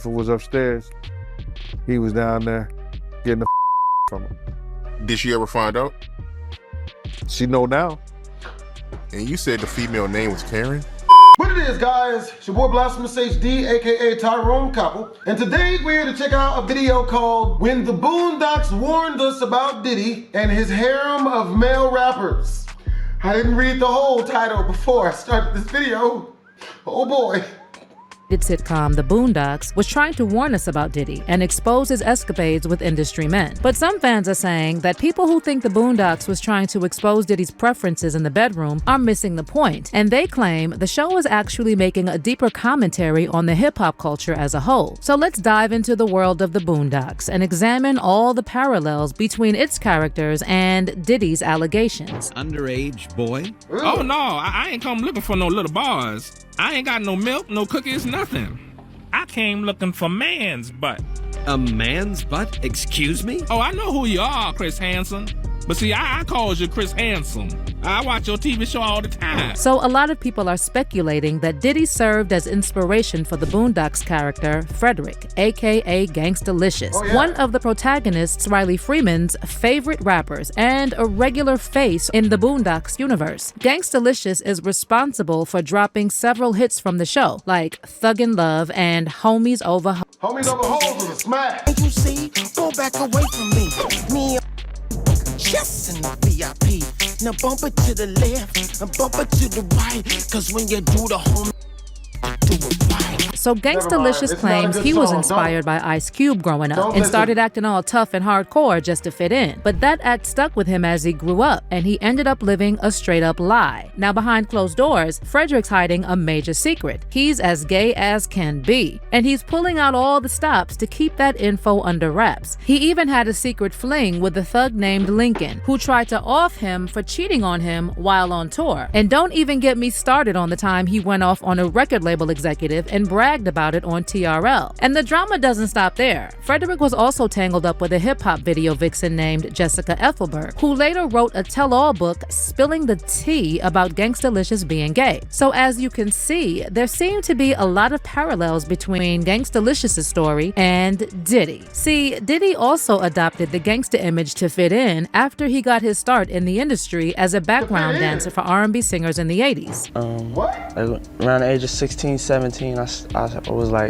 was upstairs. He was down there getting the from her. Did she ever find out? She know now. And you said the female name was Karen? What it is, guys, it's your boy BlastphamousHD, aka Tyrone Couple, and today we're here to check out a video called When the Boondocks Warned Us About Diddy and His Harem of Male Rappers. I didn't read the whole title before I started this video. Oh boy. Sitcom The Boondocks was trying to warn us about Diddy and expose his escapades with industry men. But some fans are saying that people who think The Boondocks was trying to expose Diddy's preferences in the bedroom are missing the point, and they claim the show is actually making a deeper commentary on the hip-hop culture as a whole. So let's dive into the world of The Boondocks and examine all the parallels between its characters and Diddy's allegations. Underage boy? Oh no, I ain't come looking for no little bars. I ain't got no milk, no cookies, nothing. I came looking for man's butt. A man's butt? Excuse me? Oh, I know who you are, Chris Hansen. But see, I calls you Chris Hansen. I watch your TV show all the time. So a lot of people are speculating that Diddy served as inspiration for the Boondocks character, Frederick, aka Gangstalicious, one of the protagonists, Riley Freeman's favorite rappers and a regular face in the Boondocks universe. Gangstalicious is responsible for dropping several hits from the show, like Thuggin' Love and Homies Over Homies Over Hoes is a smash. You see, go back away from me. Me just in the VIP. Now bump it to the left and bump it to the right. Cause when you do the home, do it right. So Gangstalicious claims he was inspired by Ice Cube growing up and started acting all tough and hardcore just to fit in. But that act stuck with him as he grew up, and he ended up living a straight-up lie. Now behind closed doors, Frederick's hiding a major secret. He's as gay as can be, and he's pulling out all the stops to keep that info under wraps. He even had a secret fling with a thug named Lincoln, who tried to off him for cheating on him while on tour. And don't even get me started on the time he went off on a record label executive and bragged about it on TRL. And the drama doesn't stop there. Frederick was also tangled up with a hip-hop video vixen named Jessica Ethelberg, who later wrote a tell-all book spilling the tea about Gangstalicious being gay. So as you can see, there seem to be a lot of parallels between Gangstalicious' story and Diddy. See, Diddy also adopted the gangsta image to fit in after he got his start in the industry as a background dancer for R&B singers in the 80s. Around the age of 16, 17, I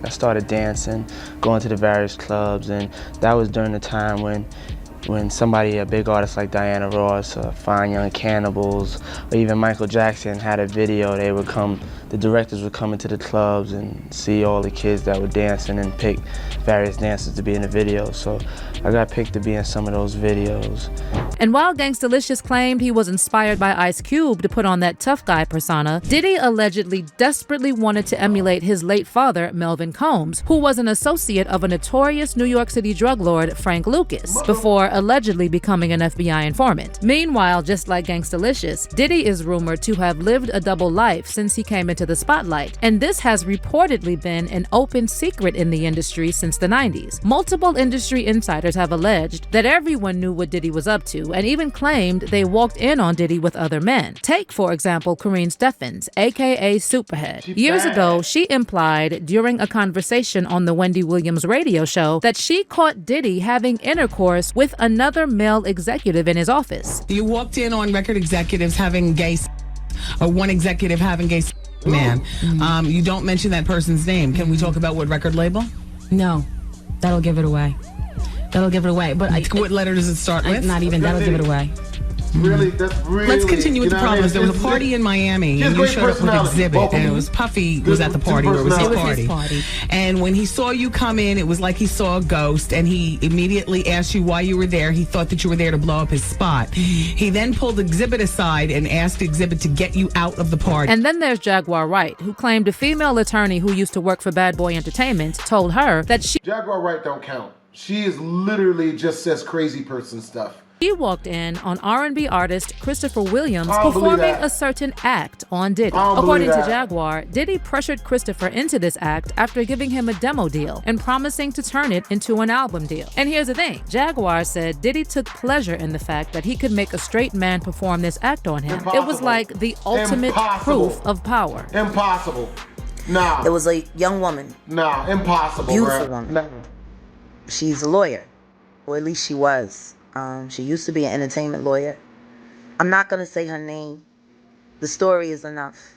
started dancing, going to the various clubs, and that was during the time when somebody, a big artist like Diana Ross, Fine Young Cannibals, or even Michael Jackson had a video, the directors would come into the clubs and see all the kids that were dancing and pick various dancers to be in the video. So I got picked to be in some of those videos. And while Gangstalicious claimed he was inspired by Ice Cube to put on that tough guy persona, Diddy allegedly desperately wanted to emulate his late father, Melvin Combs, who was an associate of a notorious New York City drug lord, Frank Lucas, before allegedly becoming an FBI informant. Meanwhile, just like Gangstalicious, Diddy is rumored to have lived a double life since he came into the spotlight, and this has reportedly been an open secret in the industry since the 90s. Multiple industry insiders have alleged that everyone knew what Diddy was up to, and even claimed they walked in on Diddy with other men. Take, for example, Kareen Steffans, aka Superhead. Years ago, she implied during a conversation on the Wendy Williams radio show that she caught Diddy having intercourse with another male executive in his office. You walked in on record executives having gay or one executive having gay man. You don't mention that person's name. Can we talk about what record label? No, that'll give it away. That'll give it away. But what letter does it start with? Not even. That'll give it away. Really, that's really. Let's continue with the problems. There was a party in Miami, and you showed up with Exhibit, and it was Puffy was at the party, or it was his party. And when he saw you come in, it was like he saw a ghost, and he immediately asked you why you were there. He thought that you were there to blow up his spot. He then pulled Exhibit aside and asked Exhibit to get you out of the party. And then there's Jaguar Wright, who claimed a female attorney who used to work for Bad Boy Entertainment told her that Jaguar Wright don't count. She is literally just says crazy person stuff. She walked in on R&B artist Christopher Williams performing a certain act on Diddy. According to Jaguar, Diddy pressured Christopher into this act after giving him a demo deal and promising to turn it into an album deal. And here's the thing, Jaguar said Diddy took pleasure in the fact that he could make a straight man perform this act on him. It was like the ultimate proof of power. Impossible. Nah. There was a young woman. Nah, impossible, Beautiful bruh. woman. Nah. She's a lawyer. Or at least she was. She used to be an entertainment lawyer. I'm not going to say her name. The story is enough.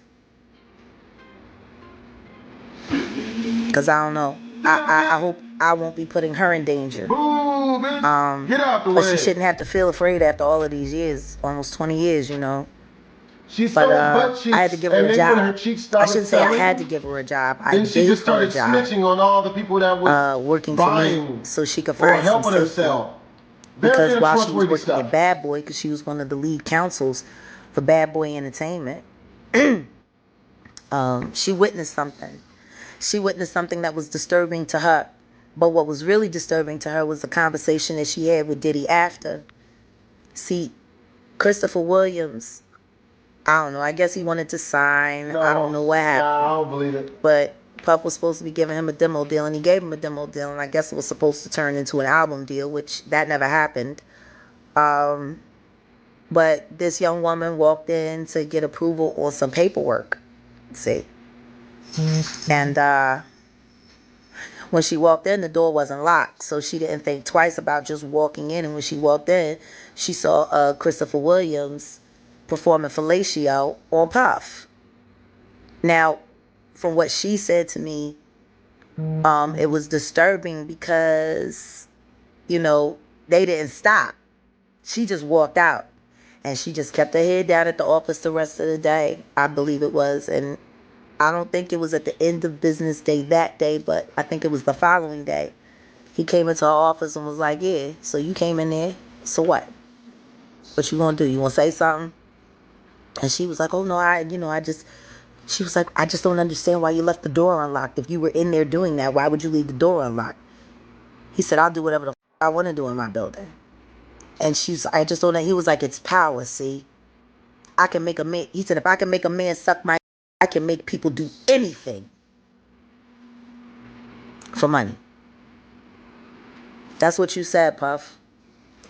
Because I don't know. I hope I won't be putting her in danger. Boo, bitch. Get out the But way. she shouldn't have to feel afraid after all of these years. Almost 20 years, you know. She's But butt cheeks, I had to give her and a then when her job. cheeks I started shouldn't say I selling, had to give her a job. I then she gave just her a started job. snitching on all the people that was Working buying for me so she could or find some helping her safety. sell. Because Very while she was untrustworthy working stuff. at Bad Boy, because she was one of the lead counsels for Bad Boy Entertainment, she witnessed something. She witnessed something that was disturbing to her. But what was really disturbing to her was the conversation that she had with Diddy after. See, Christopher Williams, I don't know, I guess he wanted to sign. I don't know what happened. Nah, I don't believe it. But Puff was supposed to be giving him a demo deal, and he gave him a demo deal, and I guess it was supposed to turn into an album deal, which that never happened. But this young woman walked in to get approval on some paperwork. See? And when she walked in, the door wasn't locked, so she didn't think twice about just walking in. And when she walked in, she saw Christopher Williams performing fellatio on Puff. Now, from what she said to me, it was disturbing because, you know, they didn't stop. She just walked out, and she just kept her head down at the office the rest of the day, I believe it was. And I don't think it was at the end of business day that day, but I think it was the following day. He came into her office and was like, yeah, so you came in there, so what? What you gonna do? You gonna say something? And she was like, oh no, she was like, I just don't understand why you left the door unlocked. If you were in there doing that, why would you leave the door unlocked? He said, I'll do whatever the I want to do in my building. And I just don't know. He was like, it's power, see? I can make a man, he said, if I can make a man suck my, I can make people do anything for money. That's what you said, Puff,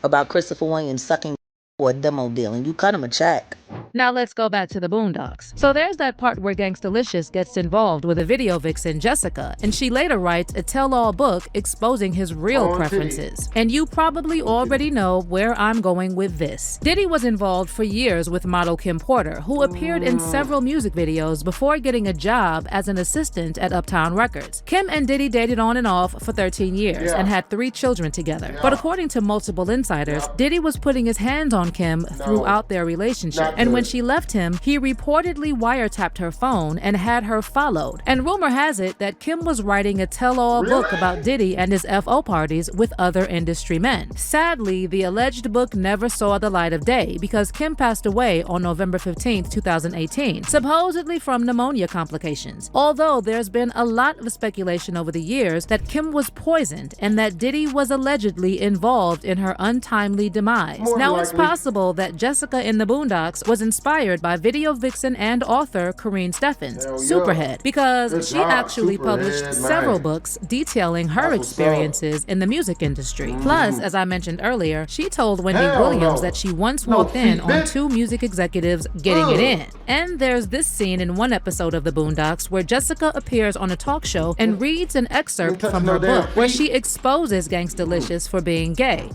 about Christopher Williams sucking for a demo deal, and you cut him a check. Now let's go back to the Boondocks. So there's that part where Gangstalicious gets involved with a video vixen, Jessica, and she later writes a tell-all book exposing his real preferences. And you probably already know where I'm going with this. Diddy was involved for years with model Kim Porter, who appeared in several music videos before getting a job as an assistant at Uptown Records. Kim and Diddy dated on and off for 13 years and had 3 children together. But according to multiple insiders, Diddy was putting his hands on Kim throughout their relationship. And when she left him, he reportedly wiretapped her phone and had her followed. And rumor has it that Kim was writing a tell-all book about Diddy and his FO parties with other industry men. Sadly, the alleged book never saw the light of day because Kim passed away on November 15, 2018, supposedly from pneumonia complications. Although there's been a lot of speculation over the years that Kim was poisoned and that Diddy was allegedly involved in her untimely demise. Now, it's possible that Jessica in the Boondocks was inspired by video vixen and author Kareen Steffans, Superhead, because she actually published several books detailing her experiences in the music industry. Plus, as I mentioned earlier, she told Wendy Williams that she once walked in on 2 music executives getting it in. And there's this scene in one episode of the Boondocks where Jessica appears on a talk show and reads an excerpt from her book where she exposes Gangstalicious for being gay.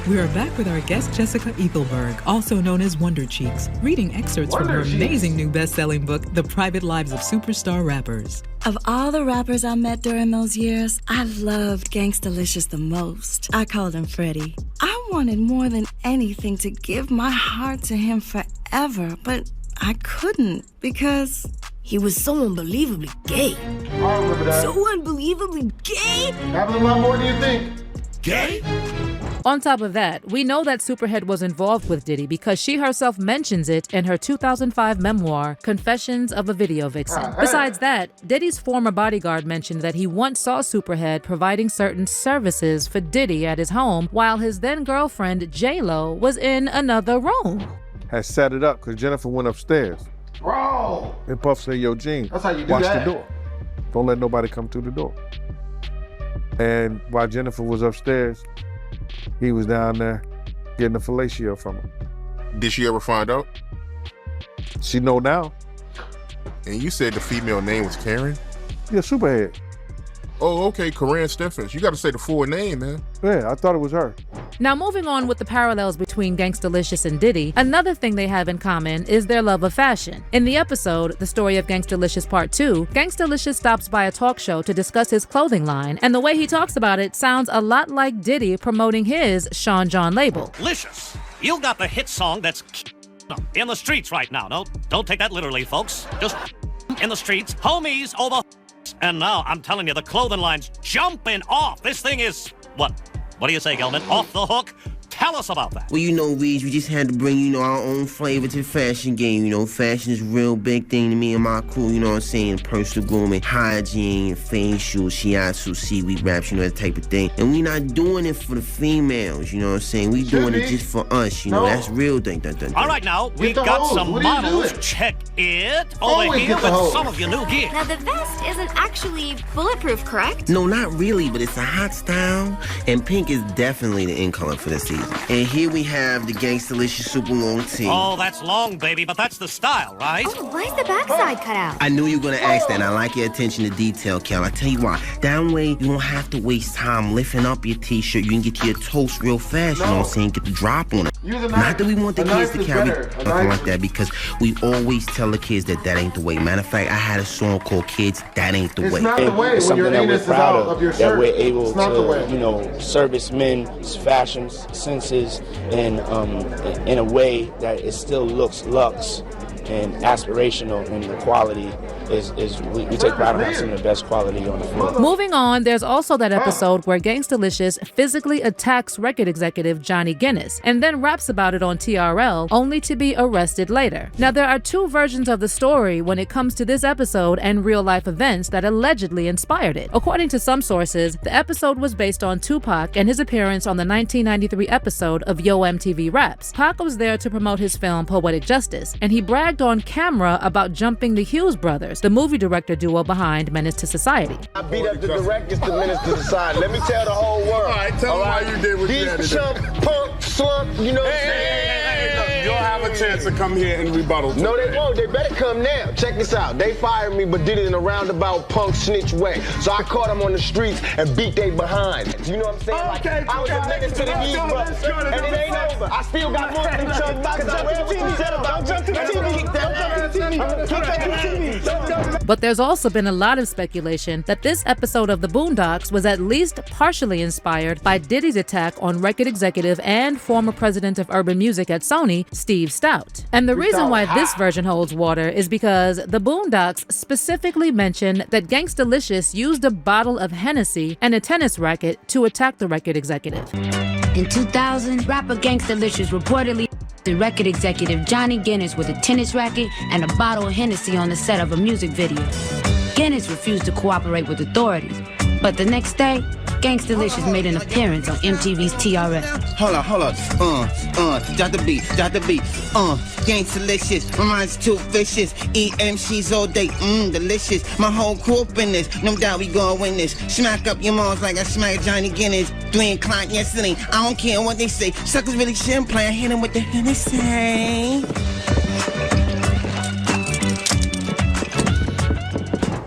We are back with our guest Jessica Ethelberg, also known as Wonder Cheeks, reading excerpts from her amazing new best-selling book, The Private Lives of Superstar Rappers. Of all the rappers I met during those years, I loved Gangstalicious the most. I called him Freddie. I wanted more than anything to give my heart to him forever, but I couldn't because he was so unbelievably gay. I remember that. So unbelievably gay? Happened a lot more than you think. Gay? On top of that, we know that Superhead was involved with Diddy because she herself mentions it in her 2005 memoir, Confessions of a Video Vixen. Besides that, Diddy's former bodyguard mentioned that he once saw Superhead providing certain services for Diddy at his home while his then-girlfriend J-Lo was in another room. Had set it up because Jennifer went upstairs. Bro! And Puff said, yo, Gene, that's how you do watch that. the door. Don't let nobody come through the door. And while Jennifer was upstairs, he was down there getting a fellatio from her. Did she ever find out? She know now. And you said the female name was Karen? Yeah, Superhead. Oh, okay, Corinne Stephens. You got to say the full name, man. Yeah, I thought it was her. Now, moving on with the parallels between Gangstalicious and Diddy, another thing they have in common is their love of fashion. In the episode, The Story of Gangstalicious Part 2, Gangstalicious stops by a talk show to discuss his clothing line, and the way he talks about it sounds a lot like Diddy promoting his Sean John label. Licious, you got the hit song that's in the streets right now. No, don't take that literally, folks. Just in the streets, homies over. And now, I'm telling you, the clothing line's jumping off. This thing is, what do you say, Gelman? Off the hook? Tell us about that. Well, Reeds, we just had to bring, our own flavor to the fashion game. Fashion is a real big thing to me and my crew, what I'm saying? Personal grooming, hygiene, facial, shiatsu, seaweed wraps, that type of thing. And we not doing it for the females, what I'm saying? We doing it just for us, that's real thing. All right, now, we got some models. Check it over here with some of your new gear. Now, the vest isn't actually bulletproof, correct? No, not really, but it's a hot style. And pink is definitely the in color for the season. And here we have the Gangstalicious super long tee. Oh, that's long, baby, but that's the style, right? Oh, why's the backside cut out? I knew you were going to ask that, and I like your attention to detail, Kel. I tell you why. That way, you don't have to waste time lifting up your t-shirt. You can get to your toast real fast, you know what I'm saying? Get the drop on it. Not that we want the kids to carry nothing like that, because we always tell the kids that ain't the way. Matter of fact, I had a song called Kids, That Ain't the Way. It's not the way it's when your something that anus we're is proud out of your shirt. That we're able it's not the way. to, service men's fashions, senses, and in a way that it still looks luxe and aspirational, and the quality is we take pride in having some of the best quality on the floor. Moving on, there's also that episode where Gangstalicious physically attacks record executive Johnny Guinness and then raps about it on TRL, only to be arrested later. Now, there are two versions of the story when it comes to this episode and real-life events that allegedly inspired it. According to some sources, the episode was based on Tupac and his appearance on the 1993 episode of Yo MTV Raps. Pac was there to promote his film Poetic Justice, and he bragged on camera about jumping the Hughes brothers, the movie director duo behind Menace to Society. I beat up the directors to Menace to Society. Let me tell the whole world. All right, tell them why you did what you had to do. Chump, punk, slump, what I'm saying? You'll have a chance to come here and rebuttal. No, they won't. They better come now. Check this out. They fired me, but did it in a roundabout punk snitch way. So I caught them on the streets and beat they behind. You know what I'm saying? Okay, I was a menace to the Hughes brothers. And it ain't over. I still got more than chump boxes. I read what you said about jump to the TV. But there's also been a lot of speculation that this episode of the Boondocks was at least partially inspired by Diddy's attack on record executive and former president of urban music at Sony, Steve Stout. And the reason why this version holds water is because the Boondocks specifically mention that Gangstalicious used a bottle of Hennessy and a tennis racket to attack the record executive. In 2000, rapper Gangstalicious reportedly the record executive Johnny Guinness with a tennis racket and a bottle of Hennessy on the set of a music video. Guinness refused to cooperate with authorities, but the next day, Gangstalicious made an appearance on MTV's TRL. Hold on. Drop the beat. Gangstalicious, my mind's too vicious. EMC's all day, delicious. My whole crew up in this, no doubt we gonna win this. Smack up your moms like I smacked Johnny Guinness 3 o'clock yesterday. I don't care what they say. Suckers really shouldn't play. I hit him with the Hennessy.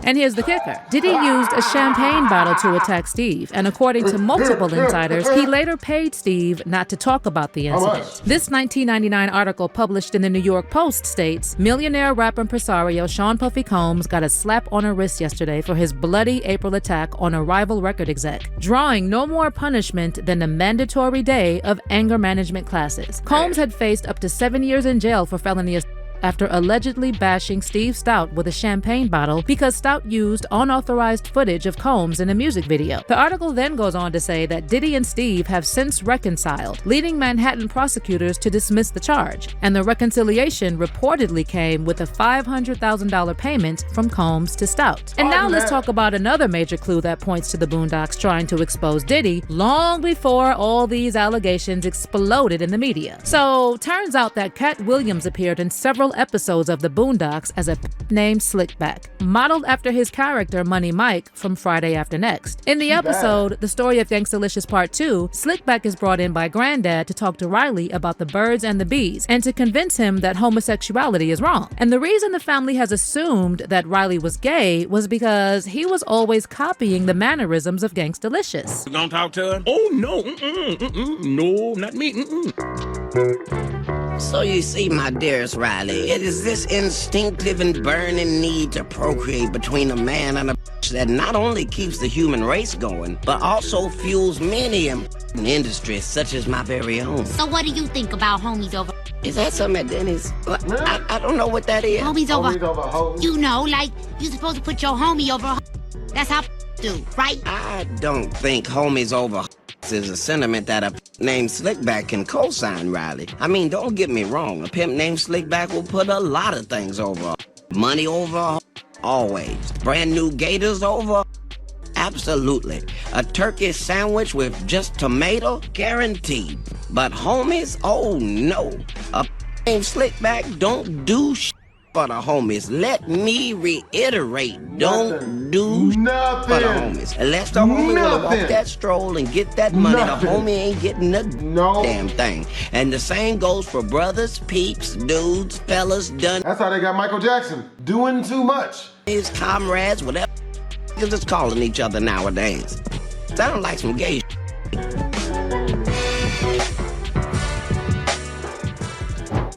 And here's the kicker. Diddy used a champagne bottle to attack Steve, and according to multiple insiders, he later paid Steve not to talk about the incident. This 1999 article published in the New York Post states, millionaire rapper impresario Sean Puffy Combs got a slap on her wrist yesterday for his bloody April attack on a rival record exec, drawing no more punishment than a mandatory day of anger management classes. Combs had faced up to 7 years in jail for felony assault after allegedly bashing Steve Stout with a champagne bottle because Stout used unauthorized footage of Combs in a music video. The article then goes on to say that Diddy and Steve have since reconciled, leading Manhattan prosecutors to dismiss the charge, and the reconciliation reportedly came with a $500,000 payment from Combs to Stout. And now let's talk about another major clue that points to the Boondocks trying to expose Diddy long before all these allegations exploded in the media. So, turns out that Cat Williams appeared in several several episodes of the Boondocks as a named Slickback, modeled after his character Money Mike from Friday After Next. In the episode, The Story of Gangstalicious Part 2, Slickback is brought in by Granddad to talk to Riley about the birds and the bees and to convince him that homosexuality is wrong. And the reason the family has assumed that Riley was gay was because he was always copying the mannerisms of Gangstalicious. You gonna talk to him? Oh, no. No, not me. So you see, my dearest Riley, it is this instinctive and burning need to procreate between a man and a that not only keeps the human race going, but also fuels many industries such as my very own. So what do you think about homies over? Is that something at Denny's? I don't know what that is. Homies over. You know, like, you supposed to put your homie over. That's how do, right? I don't think homies over is a sentiment that a named Slickback can co-sign, Riley. I mean, don't get me wrong. A pimp named Slickback will put a lot of things over. Money over, always. Brand new gators over, absolutely. A turkey sandwich with just tomato, guaranteed. But homies, oh no. A named Slickback don't do shit for the homies. Let me reiterate, don't do nothing for the homies. Unless the homie will walk that stroll and get that money, the homie ain't getting a damn thing. And the same goes for brothers, peeps, dudes, fellas, done. That's how they got Michael Jackson, doing too much. His comrades, whatever you're just calling each other nowadays. Sound like some gay shit.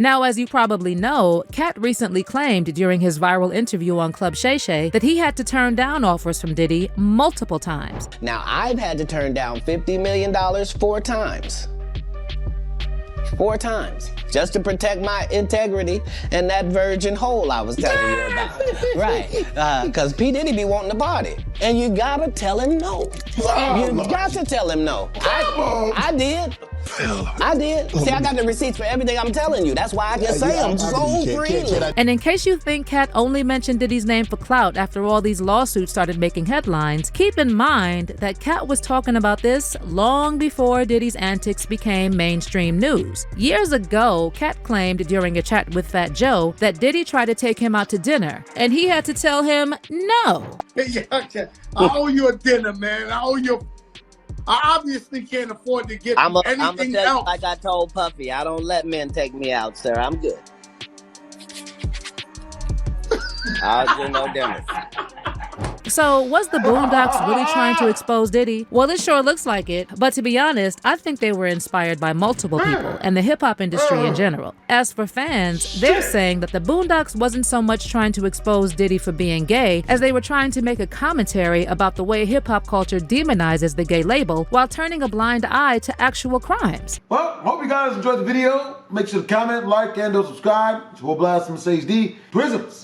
Now, as you probably know, Cat recently claimed during his viral interview on Club Shay Shay that he had to turn down offers from Diddy multiple times. Now, I've had to turn down $50 million 4 times. 4 times. Just to protect my integrity and that virgin hole I was telling you about. Right. Because P.Diddy be wanting to party. And you gotta tell him no. You got to tell him no. I did. I did. See, I got the receipts for everything I'm telling you. That's why I can say them so freely. And in case you think Cat only mentioned Diddy's name for clout after all these lawsuits started making headlines, keep in mind that Cat was talking about this long before Diddy's antics became mainstream news. Years ago, Cat claimed during a chat with Fat Joe that Diddy tried to take him out to dinner, and he had to tell him no. I owe you a dinner, man. I obviously can't afford to get anything I'm tell else. You like I told Puffy, I don't let men take me out, sir. I'm good. I'll do no dinner. So, was the Boondocks really trying to expose Diddy? Well, it sure looks like it, but to be honest, I think they were inspired by multiple people and the hip-hop industry in general. As for fans, they're saying that the Boondocks wasn't so much trying to expose Diddy for being gay as they were trying to make a commentary about the way hip-hop culture demonizes the gay label while turning a blind eye to actual crimes. Well, hope you guys enjoyed the video. Make sure to comment, like, and subscribe. It's your boy BlastphamousHD. Prisms.